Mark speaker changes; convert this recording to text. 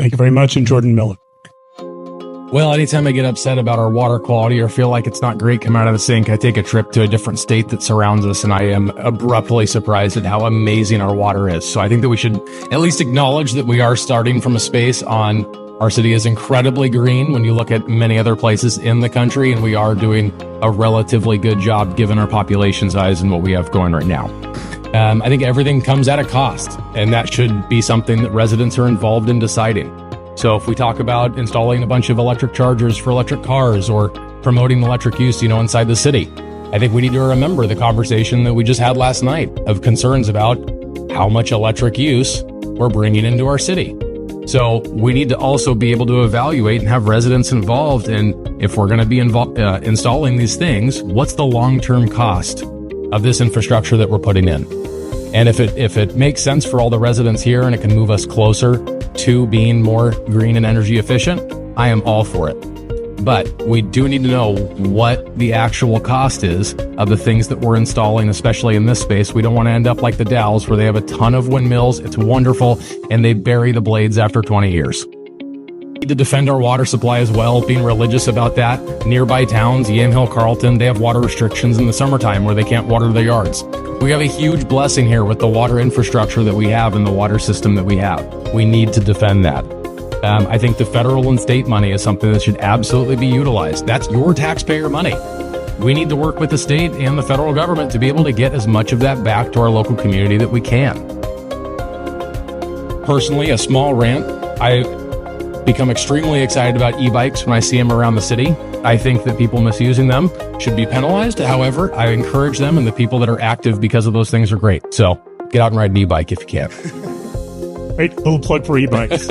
Speaker 1: Thank you very much. And Jordan Miller.
Speaker 2: Well, anytime I get upset about our water quality or feel like it's not great coming out of the sink, I take a trip to a different state that surrounds us, and I am abruptly surprised at how amazing our water is. So I think that we should at least acknowledge that we are starting from a space on our city is incredibly green when you look at many other places in the country, and we are doing a relatively good job given our population size and what we have going right now. I think everything comes at a cost, and that should be something that residents are involved in deciding. So if we talk about installing a bunch of electric chargers for electric cars or promoting electric use, inside the city, I think we need to remember the conversation that we just had last night of concerns about how much electric use we're bringing into our city. So we need to also be able to evaluate and have residents involved in, if we're going to be installing these things, what's the long-term cost of this infrastructure that we're putting in? And if it makes sense for all the residents here and it can move us closer to being more green and energy efficient, I am all for it. But we do need to know what the actual cost is of the things that we're installing, especially in this space. We don't want to end up like the Dalles, where they have a ton of windmills. It's wonderful, and they bury the blades after 20 years. We need to defend our water supply as well, being religious about that. Nearby towns, Yamhill, Carlton, they have water restrictions in the summertime where they can't water their yards. We have a huge blessing here with the water infrastructure that we have and the water system that we have. We need to defend that. I think the federal and state money is something that should absolutely be utilized. That's your taxpayer money. We need to work with the state and the federal government to be able to get as much of that back to our local community that we can. Personally, a small rant, I've become extremely excited about e-bikes when I see them around the city. I think that people misusing them should be penalized. However, I encourage them, and the people that are active because of those things are great. So get out and ride an e-bike if you can.
Speaker 1: Great little plug for e-bikes.